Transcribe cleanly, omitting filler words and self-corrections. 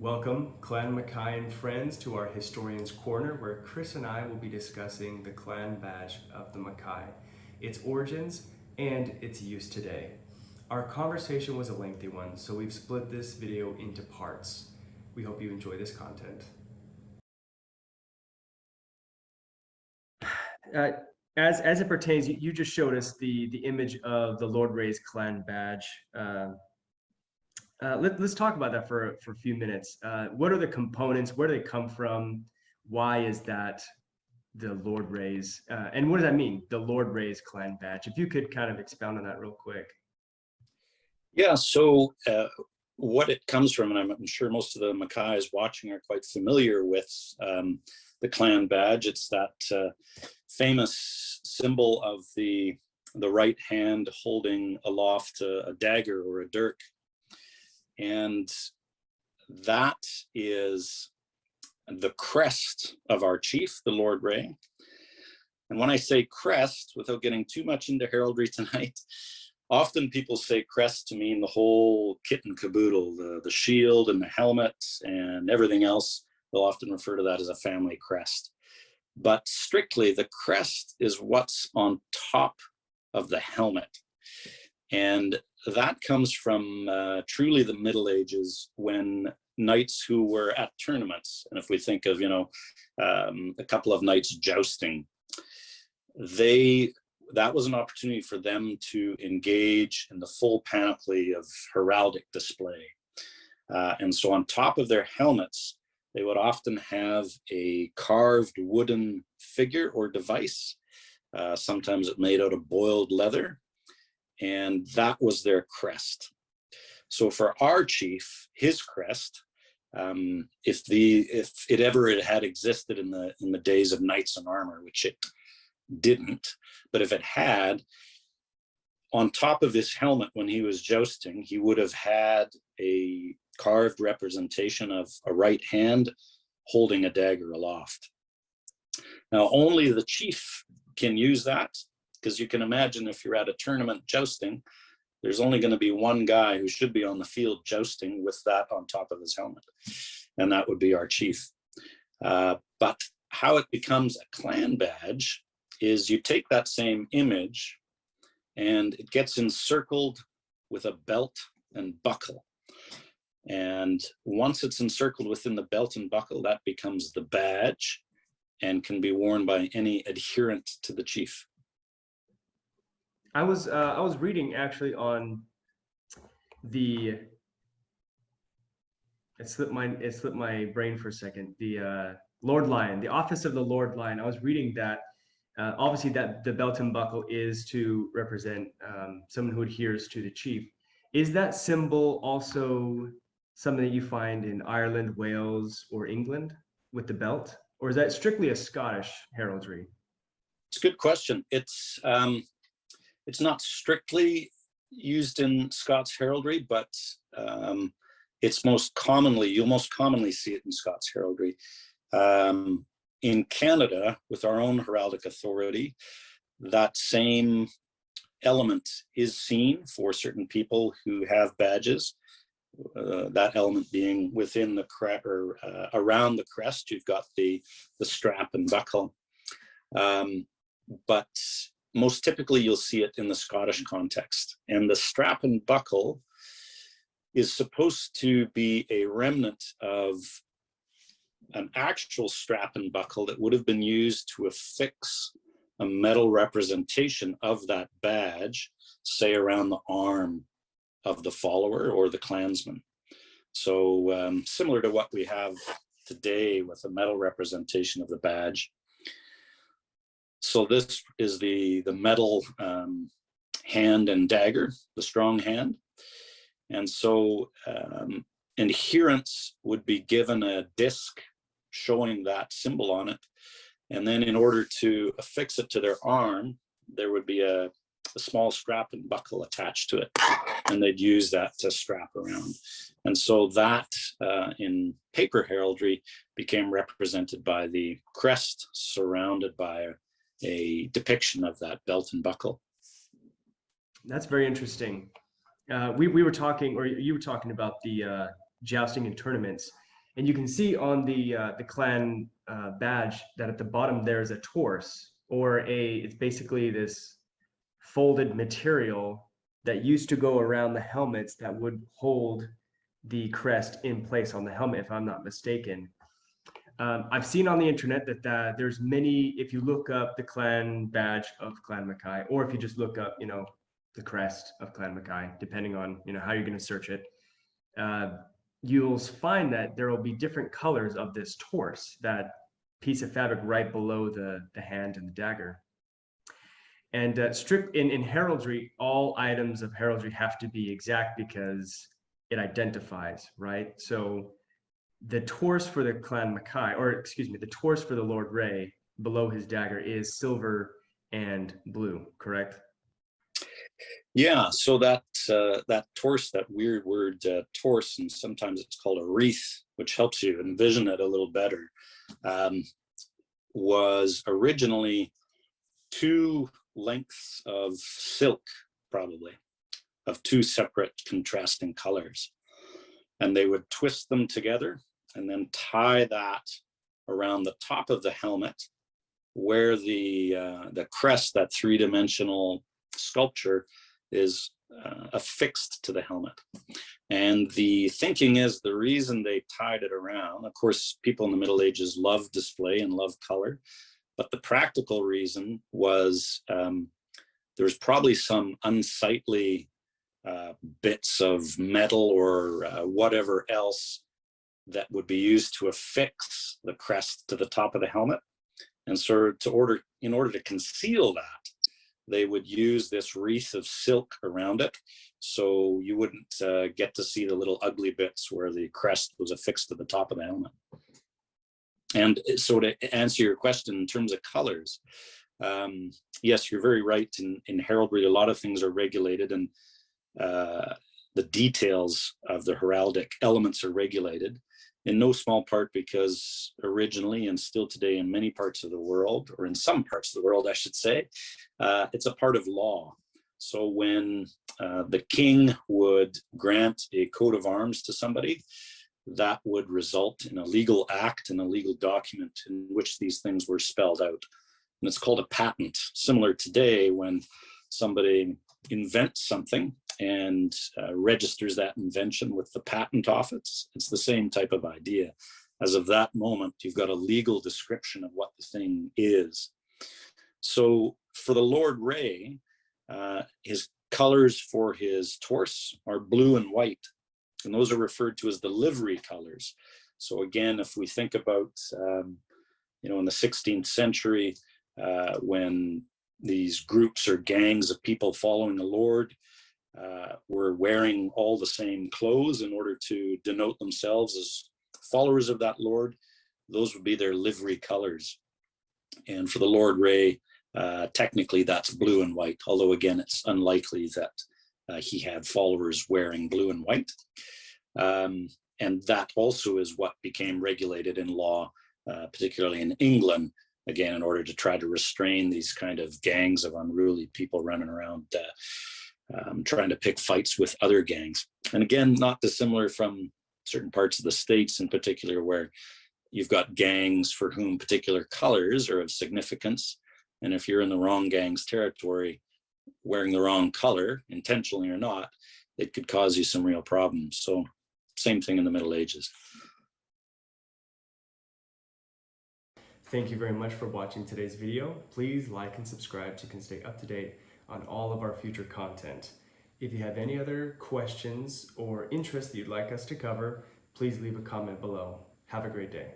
Welcome, Clan Mackay and friends, to our Historian's Corner, where Chris and I will be discussing the clan badge of the Mackay, its origins, and its use today. Our conversation was a lengthy one, so we've split this video into parts. We hope you enjoy this content. As it pertains, you just showed us the image of the Lord Ray's clan badge. Let's talk about that for a few minutes. What are the components? Where do they come from? Why is that the Lord Ray's? And what does that mean, the Lord Ray's clan badge? If you could kind of expound on that real quick. Yeah, so what it comes from, and I'm sure most of the Mackays watching are quite familiar with the clan badge. It's that famous symbol of the right hand holding aloft a dagger or a dirk. And that is the crest of our chief, the Lord Ray. And when I say crest, without getting too much into heraldry tonight, often people say crest to mean the whole kit and caboodle, the shield and the helmet and everything else. They'll often refer to that as a family crest. But strictly, the crest is what's on top of the helmet. And that comes from truly the Middle Ages, when knights who were at tournaments, and if we think of, a couple of knights jousting, that was an opportunity for them to engage in the full panoply of heraldic display. And so on top of their helmets, they would often have a carved wooden figure or device. Sometimes it made out of boiled leather. And that was their crest. So for our chief, his crest, if it ever had existed in the days of knights in armor, which it didn't, but if it had, on top of his helmet when he was jousting, he would have had a carved representation of a right hand holding a dagger aloft. Now, only the chief can use that, because you can imagine if you're at a tournament jousting, there's only going to be one guy who should be on the field jousting with that on top of his helmet, and that would be our chief. But how it becomes a clan badge is you take that same image and it gets encircled with a belt and buckle. And once it's encircled within the belt and buckle, that becomes the badge and can be worn by any adherent to the chief. I was reading actually on it slipped my brain for a second. The Lord Lion, the office of the Lord Lion. I was reading that obviously that the belt and buckle is to represent someone who adheres to the chief. Is that symbol also something that you find in Ireland, Wales, or England with the belt, or is that strictly a Scottish heraldry? It's a good question. It's not strictly used in Scots heraldry, but you'll most commonly see it in Scots heraldry. In Canada, with our own heraldic authority, that same element is seen for certain people who have badges. That element being within the crest or around the crest, you've got the strap and buckle. But most typically, you'll see it in the Scottish context. And the strap and buckle is supposed to be a remnant of an actual strap and buckle that would have been used to affix a metal representation of that badge, say around the arm of the follower or the clansman. So similar to what we have today with a metal representation of the badge. So this is the metal hand and dagger, the strong hand. And so adherents would be given a disc showing that symbol on it. And then in order to affix it to their arm, there would be a small strap and buckle attached to it. And they'd use that to strap around. And so that in paper heraldry became represented by the crest surrounded by a depiction of that belt and buckle. That's very interesting. We were talking, or you were talking about the jousting in tournaments. And you can see on the clan badge that at the bottom there's a torse, or it's basically this folded material that used to go around the helmets that would hold the crest in place on the helmet, if I'm not mistaken. I've seen on the internet that there's many, if you look up the clan badge of Clan Mackay, or if you just look up, the crest of Clan Mackay, depending on, how you're going to search it, you'll find that there will be different colors of this torse, that piece of fabric right below the hand and the dagger. And in heraldry, all items of heraldry have to be exact because it identifies, right? So the torse for the clan Mackay, or excuse me, the torse for the Lord Ray below his dagger is silver and blue, correct? Yeah, so that torse, that weird word torse, and sometimes it's called a wreath, which helps you envision it a little better, was originally 2 lengths of silk, probably, of 2 separate contrasting colors. And they would twist them together and then tie that around the top of the helmet, where the crest, that 3-dimensional sculpture, is affixed to the helmet. And the thinking is, the reason they tied it around, of course, people in the Middle Ages love display and love color, but the practical reason was there was probably some unsightly bits of metal or whatever else that would be used to affix the crest to the top of the helmet. And so in order to conceal that, they would use this wreath of silk around it, so you wouldn't get to see the little ugly bits where the crest was affixed to the top of the helmet. And so to answer your question in terms of colors, yes, you're very right. In heraldry, a lot of things are regulated, and the details of the heraldic elements are regulated, in no small part because originally, and still today in many parts of the world, or in some parts of the world, I should say, it's a part of law. So when the king would grant a coat of arms to somebody, that would result in a legal act and a legal document in which these things were spelled out. And it's called a patent. Similar today, when somebody invents something and registers that invention with the patent office, it's the same type of idea. As of that moment, you've got a legal description of what the thing is. So for the Lord Ray, his colors for his torse are blue and white, and those are referred to as the livery colors. So again, if we think about, in the 16th century, when these groups or gangs of people following the Lord were wearing all the same clothes in order to denote themselves as followers of that Lord, those would be their livery colors. And for the Lord Ray, technically that's blue and white, although again, it's unlikely that he had followers wearing blue and white. And that also is what became regulated in law, particularly in England, again, in order to try to restrain these kind of gangs of unruly people running around trying to pick fights with other gangs. And again, not dissimilar from certain parts of the States in particular, where you've got gangs for whom particular colors are of significance. And if you're in the wrong gang's territory, wearing the wrong color, intentionally or not, it could cause you some real problems. So same thing in the Middle Ages. Thank you very much for watching today's video. Please like and subscribe so you can stay up to date on all of our future content. If you have any other questions or interests that you'd like us to cover, please leave a comment below. Have a great day.